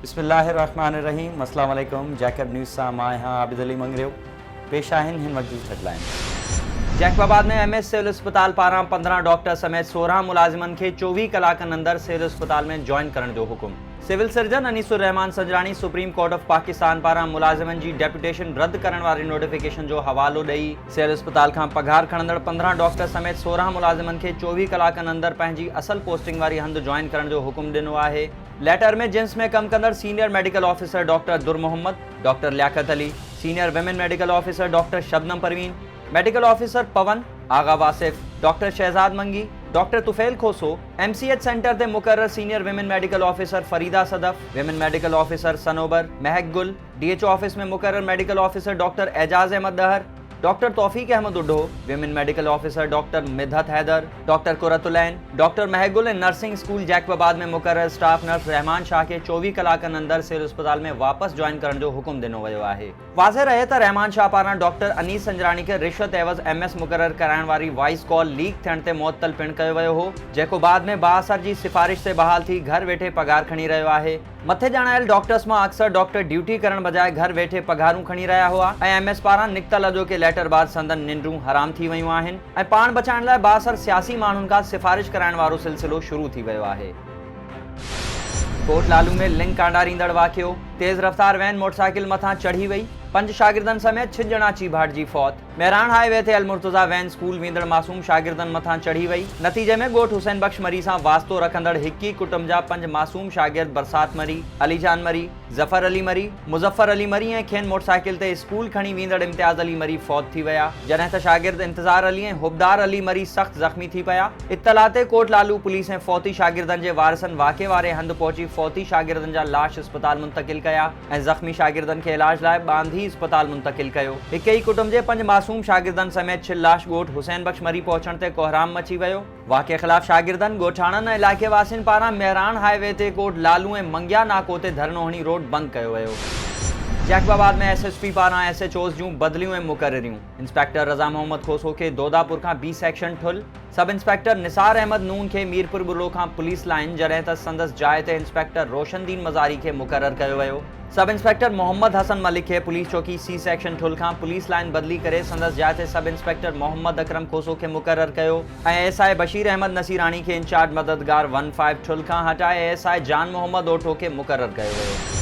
बिस्मिल्लाहिर्रहमानिर्रहीम। अस्सलाम वालेकुम। जैकब न्यूज़ सां मां आहियां आबिद अली मंगरियो। पेश आहिनि हिन वक्त जी हेडलाइन। जैकबाबाद में एमएस सिविल अस्पताल पारां 15 डॉक्टर समेत 16 मुलाज़िमनि खे 24 कलाकनि अंदरि सिविल अस्पताल में जॉइन करण जो हुकुम। Civil surgeon Anisur Rehman Sanjrani supreme court of Pakistan पारां मुलाज़िमनि जी डेप्यूटेशन रद्द करण वारी नोटिफिकेशन जो हवालो ॾेई सिविल अस्पताल खां पघार खणंदड़ 15 डॉक्टर समेत 16 मुलाज़िमनि खे 24 कलाकनि अंदरि पंहिंजी असल पोस्टिंग वारी हंधि जॉइन करण जो हुकुम ॾिनो आहे। लेटर में जिन्स में कम कंदड़ senior medical officer doctor Dur Mohammad, doctor Liaquat Ali, senior women medical officer doctor Shabnam Parveen, medical officer Pawan, Agha Wasif, doctor Shahzad Mangi, doctor Tufail Khoso, MCH centre ते मुकर्रर senior women medical officer Farida Sadaf, women medical officer Sanobar, Mehak Gul, DHO office में मुकर्रर medical officer doctor Ejaz Ahmed Dahar, doctor Taufiq Ahmed Uddo, women medical officer doctor Midhat Haider, doctor Qurratulain, doctor Mahgul nursing school Jacobabad में मुकर्रर staff nurse रहमान शाह के 24 कलाकनि अंदरि civil अस्पताल में वापस ज्वाइन करण जो हुकुम ॾिनो वियो आहे। वाज़े रहे त रहमान शाह पारां डॉक्टर अनीस संजराणी खे रिश्वत एवज़ MS मुकर्रर कराइण वारी वॉइस कॉल लीक थियण ते मुअत्तल पिण कयो वियो हो, जेको बाद में बाअसर जी सिफारिश से बहाल थी घर वेठे पघार खणी रहियो आहे। मथे ॼाणायल डॉक्टर्स मां अक्सर डॉक्टर ड्यूटी करण बजाय घर वेठे पघारूं खणी रहिया हुआ ऐं MS पारां निकितल अजो के लेटर बाद संदन निंड्रूं हराम थी वयूं आहिनि ऐं पाण बचाइण लाइ बाअसर सियासी माण्हुनि खां सिफारिश कराइण वारो सिलसिलो शुरू थी वियो आहे। कोट लालू में लिंक कांडारींदड़ वाक़ियो, तेज़ रफ़्तार वैन मोटरसाइकिल मथां चढ़ी वई, 5 शागिर्दनि समेत 6 ॼणा चीभाट जी फौत। मेहरान हाईवे ते अलमुर्तज़ा वैन स्कूल वेंदड़ मासूम शागिर्दनि मथां चढ़ी वई। नतीजे में ॻोठ हुसैन बख्श मरी सां वास्तो रखंदड़ हिक ई कुटुंब जा 5 मासूम शागिर्द बरसात मरी, अलीजान मरी, ज़फ़र अली मरी, मुज़फ़र अली मरी ऐं खेनि मोटरसाइकिल ते स्कूल खणी वेंदड़ इम्तियाज़ अली मरी फौत थी विया, जॾहिं त शागिर्द इंतज़ार अली ऐं हुबदार अली मरी सख़्त ज़ख़्मी थी पिया। इत्तला ते कोट लालू पुलिस ऐं फ़ौती शागिर्दनि जे वारिसनि वाक़े वारे हंधि पहुची फ़ौती शागिर्दनि जा लाश अस्पताल मुंतक़िल कया ऐं ज़ख़्मी शागिर्दनि खे इलाज लाइ बांधी अस्पताल मुंतक़िल कयो। हिक ई कुटुंब जे 5 मासूम शागिर्दनि समेत 6 लाश ॻोठ हुसैन बख्श मरी पहुचण ते कोहराम मची वियो। वाक़े ख़िलाफ़ शागिर्दनि, ॻोठाणनि ऐं इलाइक़े वासियुनि पारां मेहरान हाईवे ते कोट लालू ऐं मंगिया नाको ते धरनो हणी रोड बंदि कयो वियो। जैकबाबाद में SSP पारां SHOs जूं बदलियूं ऐं मुक़ररियूं। इंस्पेक्टर रज़ा मोहम्मद खोसो खे दोदापुर खां B सेक्शन ठुल, सब इंस्पेक्टर निसार अहमद नून खे मीरपुर बुर्लो खां पुलिस लाइन, जॾहिं त संदसि जाइ ते इंस्पेक्टर रोशनदीन मज़ारी खे मुक़रर कयो वियो। सब इंस्पेक्टर मोहम्मद हसन मलिक खे पुलिस चौकी C सेक्शन ठुल खां पुलिस लाइन बदली करे संदसि जाइ ते सब इंस्पेक्टर मोहम्मद अकरम खोसो खे मुक़रर कयो ऐं SI बशीर अहमद नसीराणी खे इंचार्ज मददगार 15 ठुल खां हटाए SI जान मोहम्मद ओठो खे मुक़रर कयो वियो।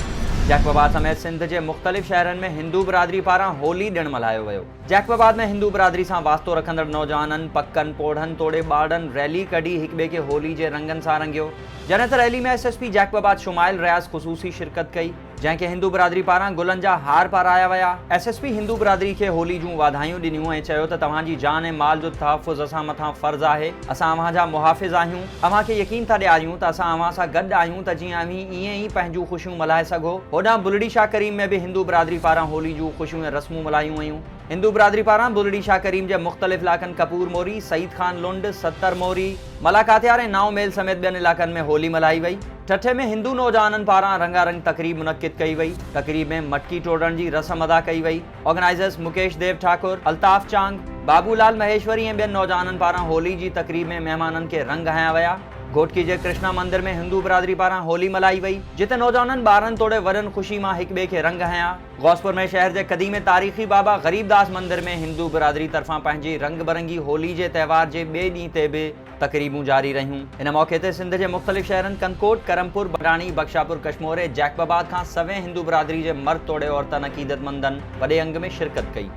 जैकबाबाद समेत सिंध जे मुख़्तलिफ़ शहरनि में हिंदू बिरादरी पारां होली ॾिणु मल्हायो वियो। जैकबाबाद में हिंदू बिरादरी सां वास्तो रखंदड़ नौजवाननि पकनि पोढ़नि तोड़े ॿारनि रैली कढी हिक ॿिए खे होली जे रंगनि सां रंगियो, जॾहिं त रैली में SSP जैकबाबाद शुमाइल रियाज़ ख़ुसूसी शिरकत कई, जंहिंखे हिंदू बिरादरी पारां गुलनि जा हार पाराया विया। SSP हिंदू बिरादरी खे होली जूं वाधायूं ॾिनियूं ऐं चयो त तव्हांजी जान ऐं माल जो तहफ़ुज़ असां मथां फ़र्ज़ आहे। असां अव्हां जा मुहाफ़िज़ आहियूं, अव्हांखे यकीन था ॾियारियूं त असां अव्हां सां गॾु आहियूं त जीअं अव्हीं ईअं ई पंहिंजूं ख़ुशियूं मल्हाए सघो। होॾां बुलड़ी शाह करीम में बि हिंदू बिरादरी पारां होली जूं ख़ुशियूं ऐं रस्मूं मल्हायूं वयूं। हिंदू बिरादरी पारां बुलड़ी शाह करीम जे मुख़्तलिफ़ इलाक़नि कपूर मोरी, सईद खान लुंड, 70 मोरी, मलाकातियार ऐं नाव मेल समेत ॿियनि इलाक़नि में होली मल्हाई वई। ठठे में हिंदू नौजवाननि पारां रंगारंग तक़रीब मुनक़िद कई वई। तक़रीब में मटकी टोड़ण जी रस्म अदा कई वई। ऑर्गेनाइज़र्स मुकेश देव ठाकुर, अल्ताफ़ चांग, बाबूलाल महेश्वरी ऐं ॿियनि नौजवाननि पारां होली जी तक़रीब में महिमाननि खे रंग हया विया। घोटकी जे कृष्णा मंदिर में हिंदू बिरादरी पारां होली मल्हाई वई, जिते नौजवाननि ॿारनि तोड़े वॾनि ख़ुशी मां हिक ॿिए खे रंग हया। गौसपुर में शहर जे क़दीम तारीख़ी बाबा गरीबदास मंदिर में हिंदू बिरादरी तरफ़ां पंहिंजी रंग बरंगी होली जे त्योहार जे ॿिए ॾींहं ते बि तक़रीबूं जारी रहियूं। इन मौक़े ते सिंध जे मुख़्तलिफ़ शहरनि कनकोट, करमपुर, बडाणी, बख्शापुर, कशमोर ऐं जैकबाबाद खां सवें हिंदू बिरादरी जे मर्द तोड़े औरतनि अक़ीदतमंदनि वॾे अंग में शिरकत कई।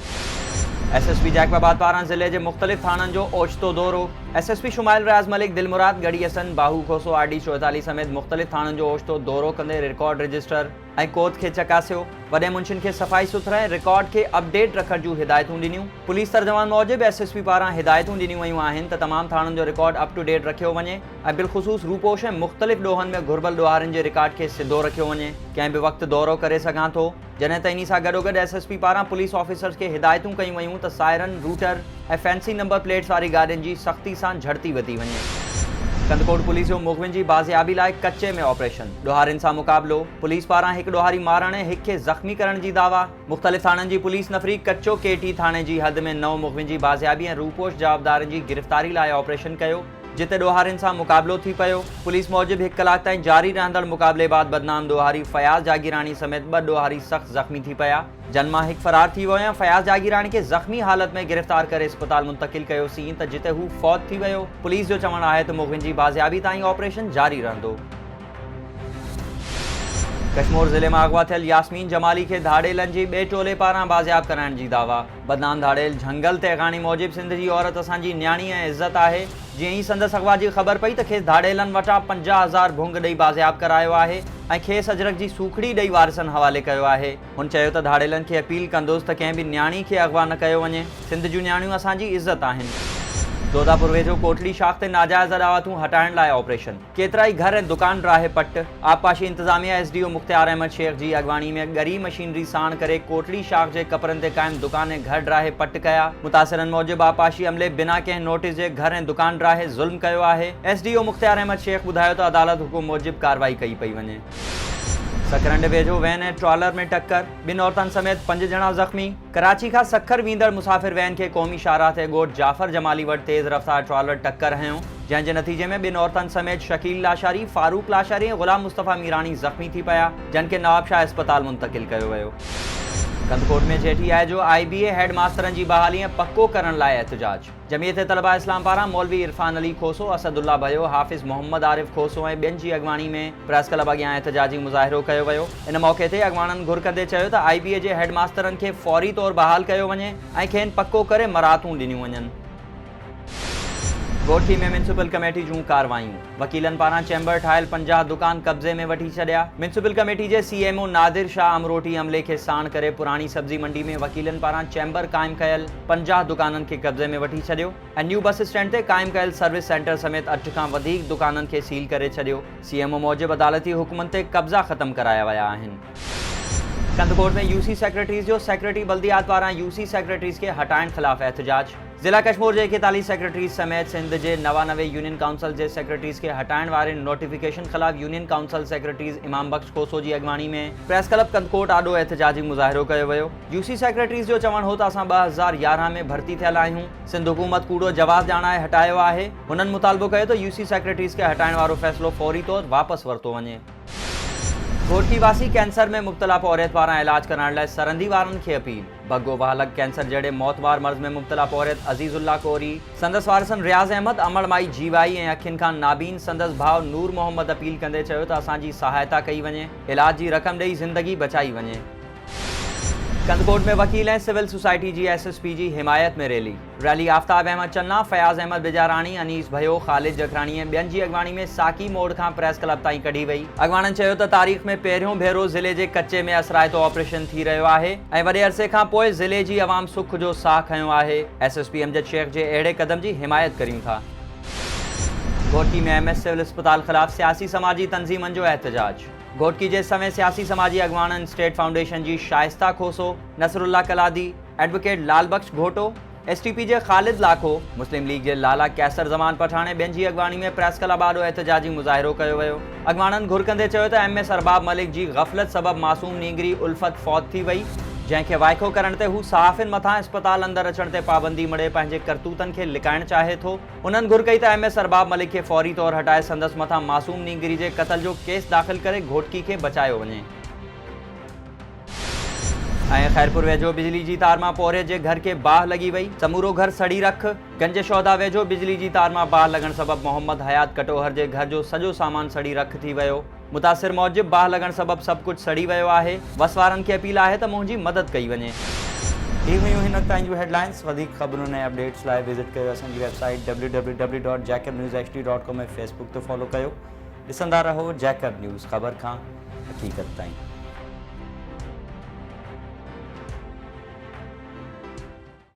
SSP जैकबाबाद पारां ज़िले जे मुख़्तलिफ़ थाणनि जो ओचितो दौरो। SSP शुमाइल रियाज़ मलिक, दिलमुराद गढ़ी हसन, बाहू खोसो, RD 44 समेत मुख़्तलिफ़ थाणनि जो ओचितो दौरो कंदे रिकॉर्ड रजिस्टर ऐं कोत खे चकासियो। वॾे मुंशियुनि खे सफ़ाई सुथरा ऐं रिकॉर्ड खे अपडेट रखण जूं हिदायतूं ॾिनियूं। पुलिस तर्जुमान मूजिबि SSP पारां हिदायतूं ॾिनियूं वयूं आहिनि त तमामु थाणनि जो रिकॉर्ड अप टू डेट रखियो वञे ऐं बिलख़ुसूस रूपोश ऐं मुख़्तलिफ़ ॾोहनि में घुरिबल ॾोहारनि जे रिकॉर्ड खे सिधो रखियो वञे। कंहिं बि वक़्तु दौरो करे सघां थो, जॾहिं त इन सां गॾोगॾु SSP पारां पुलिस ऑफिसर्स खे हिदायतूं कयूं वयूं त सायरन, रूटर ऐं फैंसी नंबर प्लेट्स वारी गाॾियुनि जी सख़्ती सां झड़ती वधी वञे। कंदकोट पुलिस जो मुख़बिन जी बाज़ियाबी लाइ कच्चे में ऑपरेशन। ॾोहारियुनि सां मुक़ाबिलो। पुलिस पारां हिकु ॾोहारी मारण ऐं हिक खे ज़ख़्मी करण जी दावा। मुख़्तलिफ़ थाणनि जी पुलिस नफ़री कच्चो केटी थाणे जी हद में 9 मुख़बिन जी बाज़ियाबी ऐं रूपोश जवाबदारनि जी गिरफ़्तारी लाइ ऑपरेशन कयो, जिते ॾोहारियुनि सां मुक़ाबिलो थी पियो। पुलिस मूजिबि 1 कलाक ताईं जारी रहंदड़ मुक़ाबले बाद बदनाम ॾोहारी फयाज़ जागीरानी समेत 2 ॾोहारी सख़्त ज़ख़्मी थी पिया। जन मां 1 फरार थी वियो ऐं फयाज़ जागीरानी खे ज़ख़्मी हालत में गिरफ़्तार करे अस्पताल मुंतक़िल कयोसीं त जिते हू फ़ौत थी वियो। पुलिस जो चवणु आहे त मुग़िन जी बाज़ियाबी ताईं ऑपरेशन जारी रहंदो। कश्मीर ज़िले में अगवा थियल यास्मीन जमाली के धाड़ेलन जी ॿिए टोले पारां बाज़ियाब कराइण जी दावा। बदनाम धाड़ेल झंगल तहगानी मूजिब सिंध जी औरत असांजी न्याणी ऐं इज़्ज़त आहे। जीअं ई संदसि अगवा जी ख़बर पई त खेसि धाड़ेलन वटां 50,000 भुंग ॾेई बाज़ियाब करायो आहे ऐं खेसि अजरक जी सूखड़ी ॾेई वारिसनि हवाले कयो आहे। हुन चयो त धाड़ेलन खे अपील कंदुसि त कंहिं बि न्याणी खे अगवा न कयो वञे। सिंध जूं न्याणियूं असांजी इज़्ज़त आहिनि। दोदापुर वेझो कोटड़ी शाख ते नाजायज़ अदावतूं हटाइण लाइ ऑपरेशन। केतिरा ई घर ऐं दुकान राहे पट। आबपाशी इंतज़ामिया SDO मुख्तियार अहमद शेख जी अॻवानी में ॻरी मशीनरी साण करे कोटड़ी शाख जे कपरनि ते क़ाइम दुकान ऐं घर राहे पट कया। मुतासिरनि मूजिबि आबपाशी अमले बिना कंहिं नोटिस जे घर ऐं दुकान राहे ज़ुल्म कयो आहे। SDO मुख्तियार अहमद शेख ॿुधायो त अदालत हुकुम मूजिबि कार्रवाई कई पई वञे। सकरंड वेझो वैन ऐं ट्रॉलर में टक्कर, 2 औरतुनि समेत 5 ॼणा ज़ख़्मी। कराची खां सखर वेंदड़ मुसाफ़िर वैन खे क़ौमी शाहराह ते ॻोठ जाफ़र जमाली वटि तेज़ रफ़्तार ट्रॉलर टक्कर हंयो, जंहिं जे नतीजे में 2 औरतुनि समेत शकील लाशारी, फारूक लाशारी ऐं ग़ुलाम मुस्तफ़ा मीरानी ज़ख़्मी थी पिया, जिन खे नवाबशाह अस्पताल मुंतक़िल कयो वियो। कंदकोट में जेठी आहे जो IBA हेड मास्तरनि जी बहाली ऐं पक्को करण लाइ एहतजाज। जमीयत तलबा इस्लाम पारां मौलवी इरफान अली खोसो, असदुल्ला भयो, हाफ़िज़ मोहम्मद आरिफ खोसो ऐं ॿियनि जी अॻवानी में प्रेस क्लब अॻियां एहतजाजी मुज़ाहिरो कयो वियो। इन मौक़े ते अॻवाननि घुर कंदे चयो त IBA जे हेड मास्तरनि खे फ़ौरी तौरु बहाल कयो वञे ऐं खेनि पक्को करे मराहतूं ॾिनियूं वञनि। गोठी में म्यूनिसिपल कमेटी जूं कार्रवायूं। वकीलनि पारां चैम्बर ठाहियल 50 दुकान कब्ज़े में वठी छॾिया। म्यूनिसिपल कमेटी जे CMO नादिर शाह अमरोटी अमले खे साण करे पुराणी सब्ज़ी मंडी में वकीलनि पारां चैम्बर क़ाइमु कयल 50 दुकाननि खे कब्ज़े में वठी छॾियो ऐं न्यू बस स्टैंड ते क़ाइमु कयल सर्विस सेंटर समेत 8 खां वधीक दुकाननि खे सील करे छॾियो। CMO मूजिबि अदालती हुकुमनि ते कब्ज़ा ख़तमु कराया विया आहिनि। कंदकोट में UC सेक्रेटरीज़ जो सेक्रेटरी बल्दियात पारां UC सेक्रेटरीज़ खे हटाइण ख़िलाफ़ एहतजाज। ज़िला कश्मीर जे 41 सेक्रेटरीज़ समेत सिंध जे 99 यूनियन काउंसिल जे सेक्रेटरीज़ खे हटाइण वारे नोटिफिकेशन ख़िलाफ़ यूनियन काउंसिल सेक्रेटरीज़ इमाम बख्श खोसो जी अॻवानी में प्रेस क्लब कंदकोट आॾो एहतजाजी मुज़ाहिरो कयो वियो। UC सेक्रेटरीज़ जो चवणु हो त असां 2011 में भर्ती थियल आहियूं। सिंध हुकूमत कूड़ो जवाब ॼाणाए हटायो आहे। हुननि मुतालबो कयो त UC सेक्रेटरीज़ खे हटाइण वारो फ़ैसिलो फ़ौरी तौरु वापसि वरितो वञे। घोटकी वासी कैंसर में मुब्तला औरत पारां इलाज कराइण लाइ सरंदी वारनि खे अपील। बग्गो वाहलक कैंसर जहिड़े मौतवार मर्ज़ में मुब्तला औरत अज़ीज़ुल्ला कोरी, संदसि वारिसन रियाज़ अहमद, अमड़माई जीवाई ऐं अखियुनि खां नाबीन संदसि भाउ नूर मोहम्मद अपील कंदे चयो त असांजी सहायता कई वञे, इलाज जी रक़म ॾेई ज़िंदगी बचाई वञे। कंदकोट में वकील ऐं सिविल सोसाइटी जी SSP जी हिमायत में रैली आफ्ताब अहमद चन्ना, फयाज़ अहमद बिजारानी, अनीस भयो, ख़ालिद जखरानी ऐं ॿियनि जी अॻवानी में साकी मोड़ खां प्रेस क्लब ताईं कढी वई। अॻवाननि चयो त तारीख़ में पहिरियों भेरो ज़िले जे कच्चे में असराइतो ऑपरेशन थी रहियो आहे ऐं वॾे अरसे खां पोइ ज़िले जी अवाम सुख जो साह खंयो आहे। SSP अमजद शेख जे अहिड़े क़दम जी हिमायत करियूं था। घोटकी में MS सिविल अस्पताल ख़िलाफ़ सियासी समाजी तंज़ीमनि जो एहतजाज। घोटकी जे समें सियासी समाजी अॻवाननि स्टेट फाउंडेशन जी शाइस्ता खोसो, नसरुल्ला कलादी, एडवोकेट लाल बख्श घोटो, STP जे ख़ालिद लाखो, मुस्लिम लीग जे लाला कैसर ज़मान पठाण ऐं ॿियनि जी अॻवानी में प्रेस क्लब आॾो एहतजाजी मुज़ाहिरो कयो वियो। अॻवाननि घुर कंदे चयो त MS अरबाब मलिक जी ग़फ़लत सबबि मासूम नींगरी उल्फत फ़ौत थी वई, जंहिंखे वाइको करण ते हू सहाफ़िन मथां अस्पताल अंदरि अचण ते पाबंदी मड़े पंहिंजे करतूतनि खे लिकाइण चाहे थो। उन्हनि घुर कई त MS अरबाब मलिक खे फ़ौरी तौरु हटाए संदसि मथां मासूम नींगरी जे क़त्ल जो केस दाख़िल करे घोटकी खे बचायो वञे। ऐं ख़ैरपुर वेझो बिजली जी तार मां पोरे जे घर के बाहि लॻी वई, समूरो घर सड़ी रख। गंज शौदा वेझो बिजली जी तार मां बाहि लॻण सबबि मोहम्मद हयात कटोहर जे घर जो सॼो सामान सड़ी रख थी वियो। मुतासिर मूजिबि बाहि लॻण सबबि सभु कुझु सड़ी वियो आहे। वसवारनि खे अपील आहे त मुंहिंजी मदद कई वञे। ही हुयूं हिन वक़्त जूं हेडलाइंस। वधीक ख़बरुनि ऐं अपडेट्स लाइ विज़िट कयो असांजी वेबसाइट www.jacobnewsht.com ऐं फेसबुक ते फॉलो कयो। ॾिसंदा रहो जैकब न्यूज़, ख़बर खां हक़ीक़त ताईं।